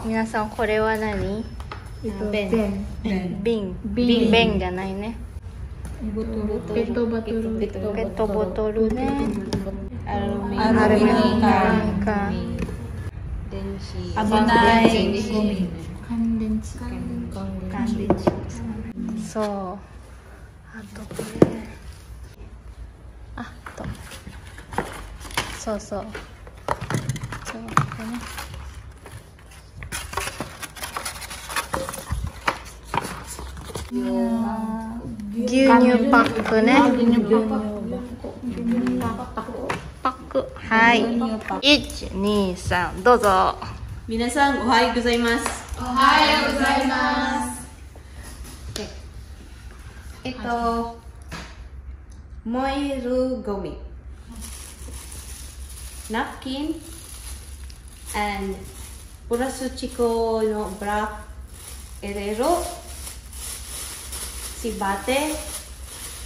皆さんこれは何？弁。瓶じゃないね。ペットボトル。ペットボトルね。アルミ缶。危ないゴミ。乾電池。そう。あとこれ。そうそう。そうここね。牛乳パックね。パック。はい。1、2、3、どうぞ。皆さんおはようございます。おはようございます。燃えるゴミ。napkin and プラスチックのブラ入れる。縛って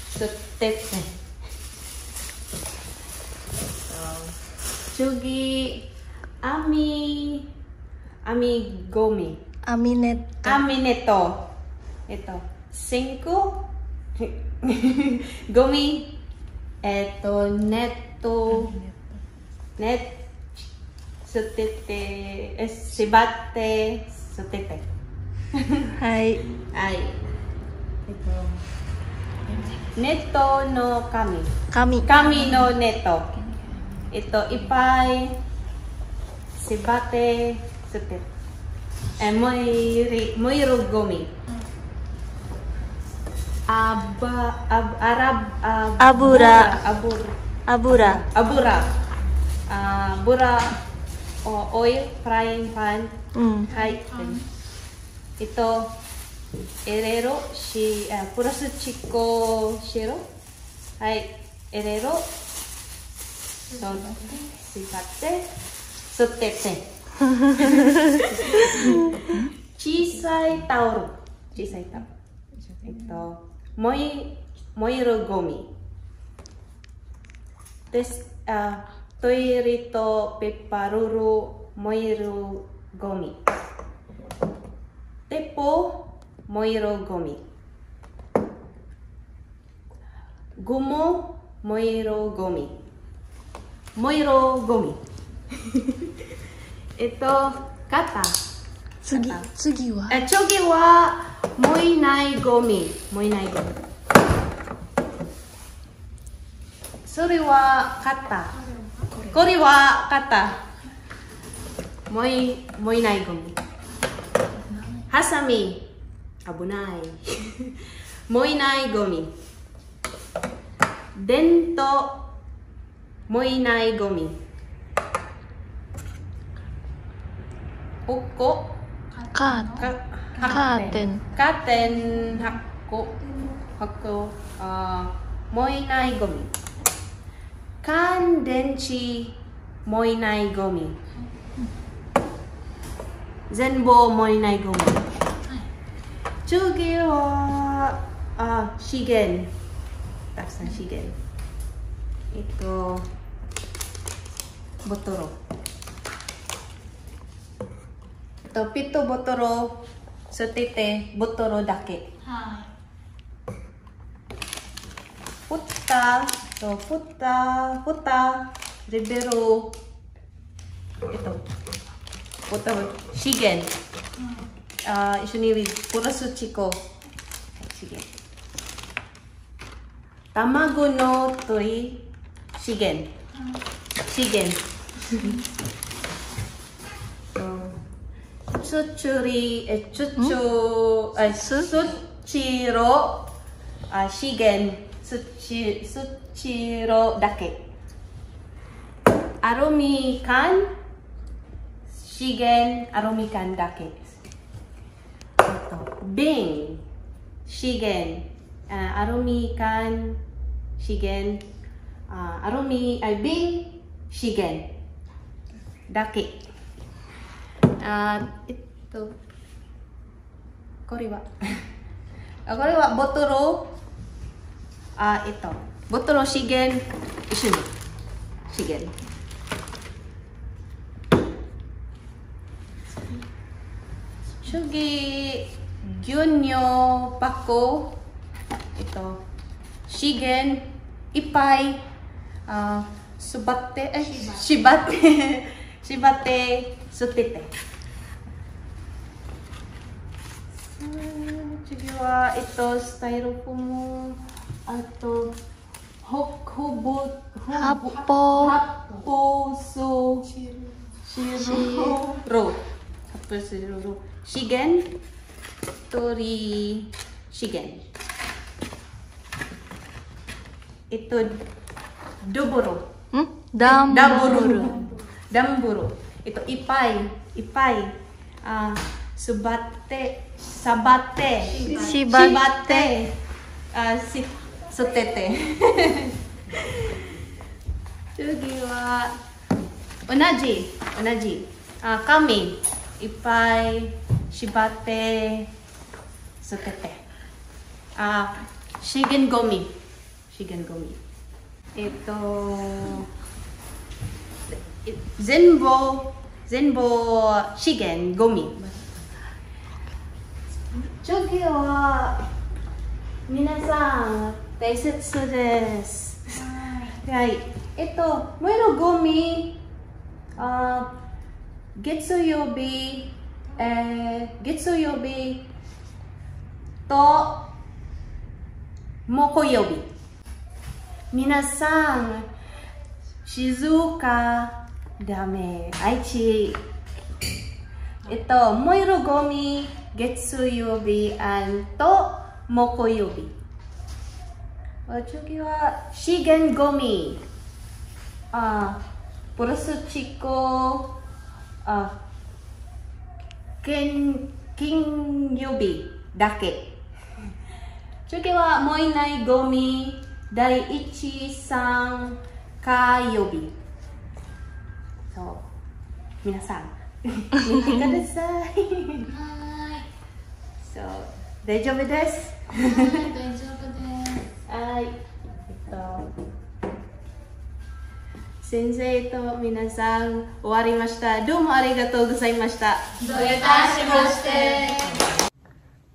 吸ってね。次、網ゴミ。網ネット。網ネット。シンクゴミ。ネット。吸ってて、縛って吸ってて。はい。はい。ネットの紙のネット。いっぱい縛って吸って。燃えるゴミ。油。オイル、フライパン。はい。入れるプラスチックシール。はい。入れる。そう。縛って、吸ってて。小さいタオル。燃えるゴミ。トイレットペーパーロール、燃えるゴミ。テープ、燃えるゴミ。ゴム、燃えるゴミ。肩。次は次は燃えないゴミ。それは肩。これは肩。燃えないゴミ。ハサミ。危ない。燃えないゴミ。電灯。燃えないゴミ。カーテン箱。燃えないゴミ。乾電池。燃えないゴミ。全部燃えないゴミ。次は資源。たくさん資源。ボトル。ペットボトル捨ててボトルだけ。ふたレベル資源。一緒にプラスチック資源。卵の鳥資源。土色資源。土色だけ。アルミ缶資源。アルミ缶だけ。瓶資源。アルミ缶資源。瓶資源だけ。これはボトル。ボトル資源。一緒に資源。Chugi gyunyo bako. Ito. Shigen ipay. Subate. Shibate. Shibate. Sutete. Chugi wa ito styrofoam. Ato. Happo so shiro. Happo shiro. Shigen. Tori shigen. Ito doboro. Damburo. Ito ipay. Sabate. Sutete. Chugi wa onaji. Kami. Ipay. Shibate. Sutete. Shigen gomi. Ito Zenbo shigen gomi. Chugi wa minasan daisetsu desu.はい。moiro gomi getsuyobi to mokoyobi. Minasan Shizuoka dame. Aichi. Moiro gomi getsuyobi to mokoyobi. Chugi wa shigen gomi. Plasticko kinyobi dake. Chugi wa moinai gomi dai ichi san kayobi. So, minasan, minti kudasai. So, daijoubu desu. Hai. Sensei to minasan owarimashita. Domo arigatou gozaimashita.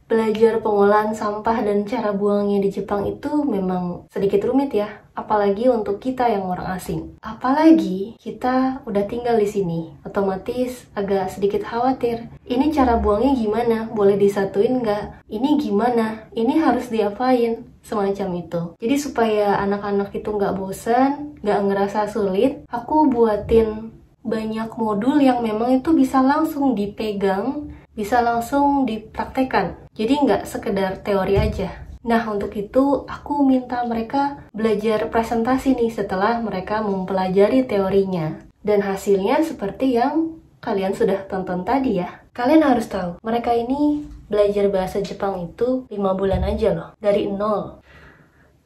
Belajar pengolahan sampah dan cara buangnya di Jepang itu memang sedikit rumit ya, apalagi untuk kita yang orang asing. Apalagi kita udah tinggal di sini, otomatis agak sedikit khawatir. Ini cara buangnya gimana? Boleh disatuin nggak? Ini gimana? Ini harus diapain? Semacam itu. Jadi supaya anak-anak itu nggak bosan, nggak ngerasa sulit, aku buatin banyak modul yang memang itu bisa langsung dipegang, bisa langsung dipraktekkan. Jadi nggak sekedar teori aja. Nah, untuk itu aku minta mereka belajar presentasi nih setelah mereka mempelajari teorinya. Dan hasilnya seperti yang kalian sudah tonton tadi ya. Kalian harus tahu, mereka ini belajar bahasa Jepang itu 5 bulan aja loh, dari nol.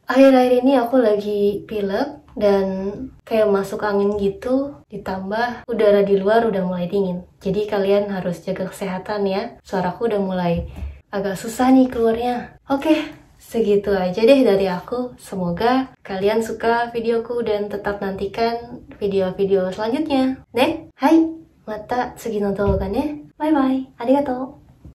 Akhir-akhir ini aku lagi pilek dan kayak masuk angin gitu, ditambah udara di luar udah mulai dingin. Jadi kalian harus jaga kesehatan ya. Suaraku udah mulai agak susah nih keluarnya. Oke, segitu aja deh dari aku. Semoga kalian suka videoku dan tetap nantikan video-video selanjutnya. Ne, hai, mata tsugi no douga ne. Bye bye. Arigatou.